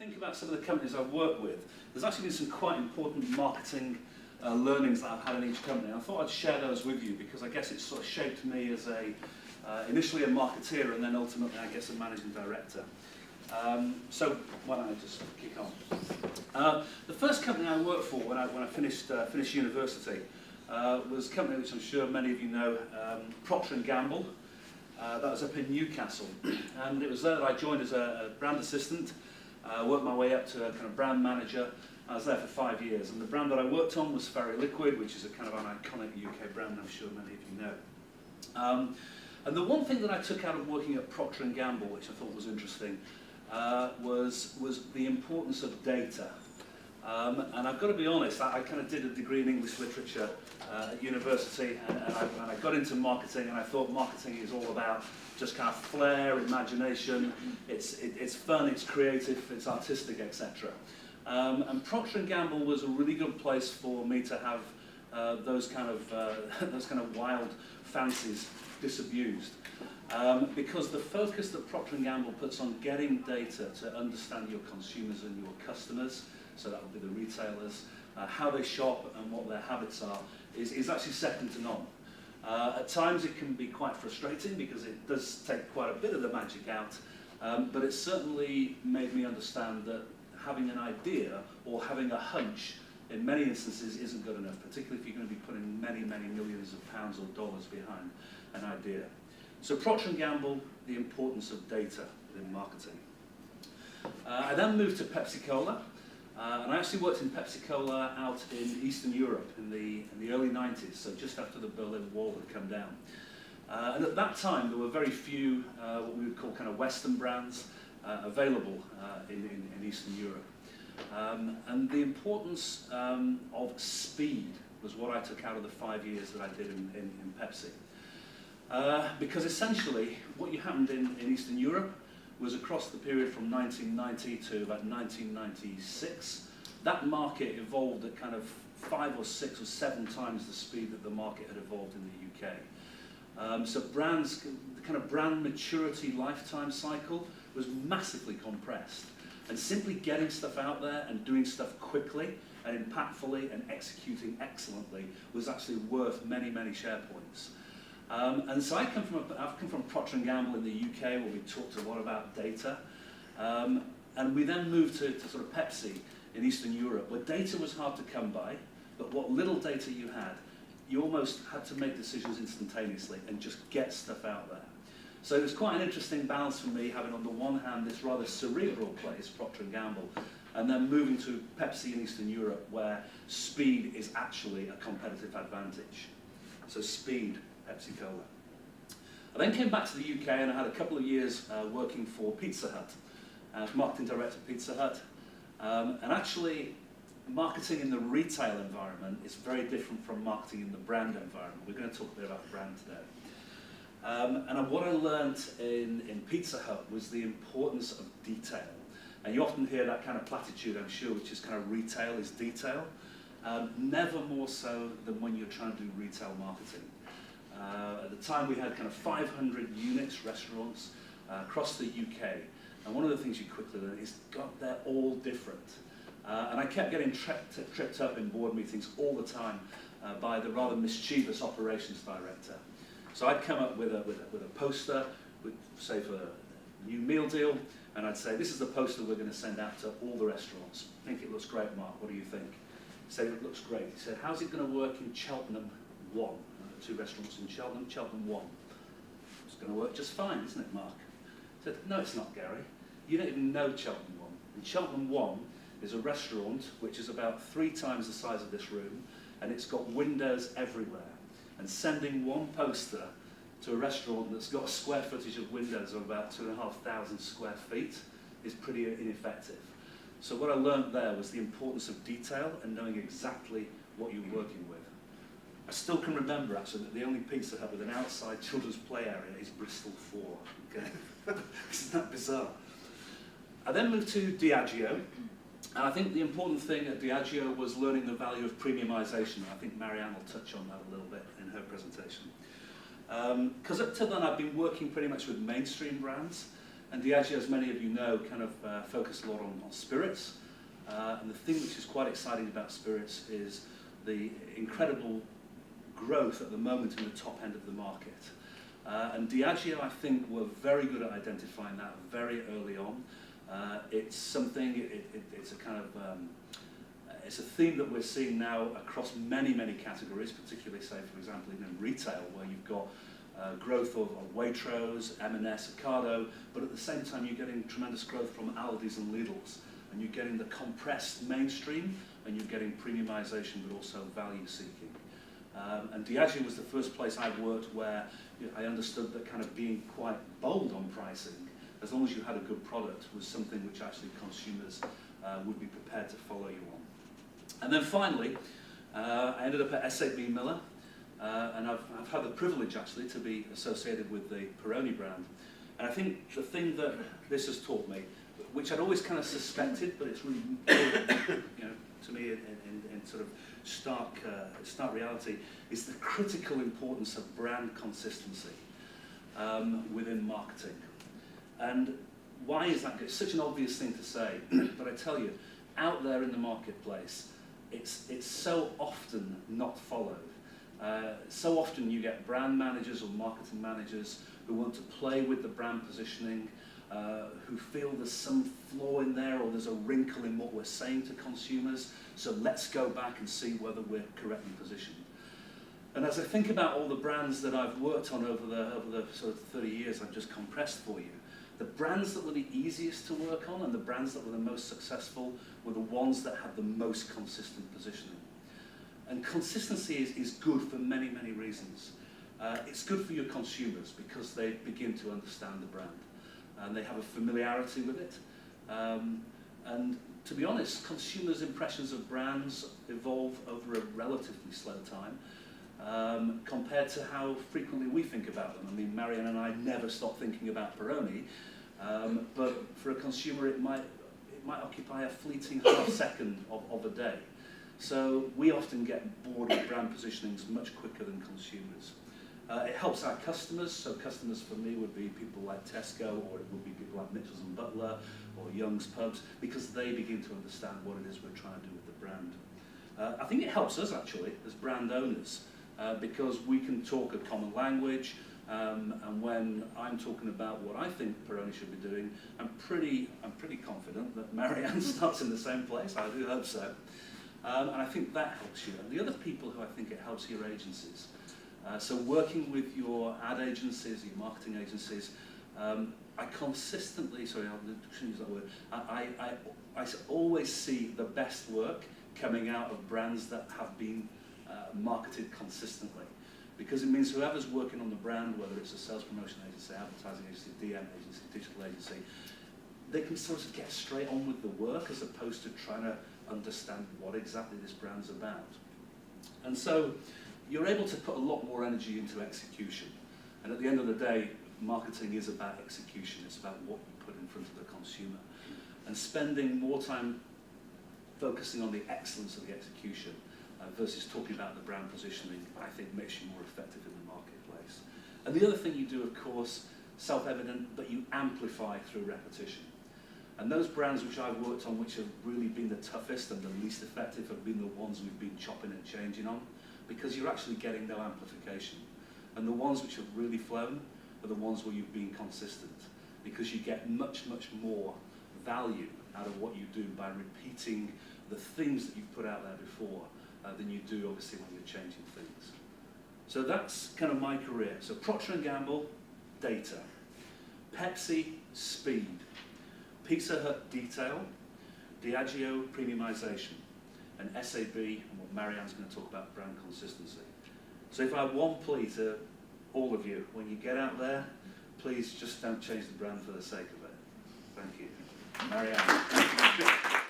think about some of the companies I've worked with, there's actually been some quite important marketing learnings that I've had in each company. I thought I'd share those with you because I guess it's sort of shaped me as initially a marketeer and then ultimately, I guess, a managing director. So why don't I just kick on? The first company I worked for when I finished university was a company which I'm sure many of you know, Procter & Gamble. That was up in Newcastle, and it was there that I joined as a brand assistant, worked my way up to a kind of brand manager. I was there for 5 years, and the brand that I worked on was Fairy Liquid, which is a kind of an iconic UK brand I'm sure many of you know. And the one thing that I took out of working at Procter & Gamble, which I thought was interesting, was the importance of data. And I've got to be honest, I kind of did a degree in English literature at university, and I got into marketing, and I thought marketing is all about just kind of flair, imagination, it's fun, it's creative, it's artistic, etc. And Procter & Gamble was a really good place for me to have those kind of wild fancies disabused. Because the focus that Procter & Gamble puts on getting data to understand your consumers and your customers, so that would be the retailers, how they shop and what their habits are, is actually second to none. At times it can be quite frustrating because it does take quite a bit of the magic out, but it certainly made me understand that having an idea or having a hunch in many instances isn't good enough, particularly if you're going to be putting many, many millions of pounds or dollars behind an idea. So Procter & Gamble, the importance of data in marketing. I then moved to Pepsi-Cola. And I actually worked in Pepsi-Cola out in Eastern Europe in the early 90s, so just after the Berlin Wall had come down. And at that time, there were very few what we would call kind of Western brands available in Eastern Europe. And the importance of speed was what I took out of the 5 years that I did in Pepsi. Because essentially, what happened in Eastern Europe was across the period from 1990 to about 1996, that market evolved at kind of 5 or 6 or 7 times the speed that the market had evolved in the UK. So brands, the kind of brand maturity lifetime cycle was massively compressed. And simply getting stuff out there and doing stuff quickly and impactfully and executing excellently was actually worth many, many share points. And so I've come from Procter & Gamble in the UK, where we talked a lot about data. And we then moved to sort of Pepsi in Eastern Europe, where data was hard to come by, but what little data you had, you almost had to make decisions instantaneously and just get stuff out there. So it was quite an interesting balance for me, having on the one hand this rather cerebral place, Procter & Gamble, and then moving to Pepsi in Eastern Europe, where speed is actually a competitive advantage. So speed. Pepsi-Cola. I then came back to the UK and I had a couple of years working for Pizza Hut as marketing director of Pizza Hut. And actually, marketing in the retail environment is very different from marketing in the brand environment. We're going to talk a bit about brand today. And what I learned in Pizza Hut was the importance of detail. And you often hear that kind of platitude, I'm sure, which is kind of retail is detail. Never more so than when you're trying to do retail marketing. At the time we had kind of 500 units, restaurants across the UK, and one of the things you quickly learn is they're all different. And I kept getting tripped up in board meetings all the time by the rather mischievous operations director. So I'd come up with a poster, say for a new meal deal, and I'd say, this is the poster we're going to send out to all the restaurants. I think it looks great, Mark, what do you think? He said, it looks great. He said, how's it going to work in Cheltenham 1? 2 restaurants in Cheltenham, Cheltenham 1. It's going to work just fine, isn't it, Mark? I said, no, it's not, Gary. You don't even know Cheltenham 1. And Cheltenham 1 is a restaurant which is about 3 times the size of this room, and it's got windows everywhere. And sending one poster to a restaurant that's got a square footage of windows of about 2,500 square feet is pretty ineffective. So what I learned there was the importance of detail and knowing exactly what you're working with. I still can remember, actually, that the only Pizza Hut with an outside children's play area is Bristol 4. Okay? Isn't that bizarre? I then moved to Diageo, and I think the important thing at Diageo was learning the value of premiumisation. I think Marianne will touch on that a little bit in her presentation. Because up to then I've been working pretty much with mainstream brands, And Diageo, as many of you know, kind of focus a lot on spirits. And the thing which is quite exciting about spirits is the incredible growth at the moment in the top end of the market. And Diageo, I think, were very good at identifying that very early on. It's something, it's a kind of, it's a theme that we're seeing now across many, many categories, particularly, say, for example, in retail, where you've got growth of Waitrose, M&S, Ocado, but at the same time you're getting tremendous growth from Aldi's and Lidl's, and you're getting the compressed mainstream, and you're getting premiumization, but also value seeking. And Diageo was the first place I worked where I understood that kind of being quite bold on pricing, as long as you had a good product, was something which actually consumers would be prepared to follow you on. And then finally, I ended up at SABMiller, and I've had the privilege actually to be associated with the Peroni brand. And I think the thing that this has taught me, which I'd always kind of suspected, but it's really, to me in sort of stark reality, is the critical importance of brand consistency within marketing. And why is that good? It's such an obvious thing to say, but I tell you, out there in the marketplace, it's so often not followed. So often you get brand managers or marketing managers who want to play with the brand positioning, who feel there's some flaw in there or there's a wrinkle in what we're saying to consumers, so let's go back and see whether we're correctly positioned. And as I think about all the brands that I've worked on over the sort of 30 years I've just compressed for you, the brands that were the easiest to work on and the brands that were the most successful were the ones that had the most consistent positioning. And consistency is good for many, many reasons. It's good for your consumers because they begin to understand the brand and they have a familiarity with it. And to be honest, consumers' impressions of brands evolve over a relatively slow time compared to how frequently we think about them. I mean, Marianne and I never stop thinking about Peroni, but for a consumer it might occupy a fleeting half second of a day. So we often get bored with brand positionings much quicker than consumers. It helps our customers, so customers for me would be people like Tesco, or it would be people like Mitchells & Butler, or Young's Pubs, because they begin to understand what it is we're trying to do with the brand. I think it helps us actually, as brand owners, because we can talk a common language, and when I'm talking about what I think Peroni should be doing, I'm pretty confident that Marianne starts in the same place. I do hope so. And I think that helps you. And the other people who I think it helps are your agencies. So working with your ad agencies, your marketing agencies, I consistently, sorry, I shouldn't use that word, I always see the best work coming out of brands that have been marketed consistently. Because it means whoever's working on the brand, whether it's a sales promotion agency, advertising agency, DM agency, digital agency, they can sort of get straight on with the work as opposed to trying to understand what exactly this brand's about. And so you're able to put a lot more energy into execution. And at the end of the day, marketing is about execution. It's about what you put in front of the consumer. And spending more time focusing on the excellence of the execution versus talking about the brand positioning, I think makes you more effective in the marketplace. And the other thing you do, of course, self-evident, but you amplify through repetition. And those brands which I've worked on which have really been the toughest and the least effective have been the ones we've been chopping and changing on, because you're actually getting no amplification. And the ones which have really flown are the ones where you've been consistent, because you get much, much more value out of what you do by repeating the things that you've put out there before than you do obviously when you're changing things. So that's kind of my career. So Procter & Gamble, data. Pepsi, speed. Pizza Hut, detail. Diageo, premiumization. And SAB, and what Marianne's going to talk about, brand consistency. So if I have one plea to all of you, when you get out there, please just don't change the brand for the sake of it. Thank you. Marianne.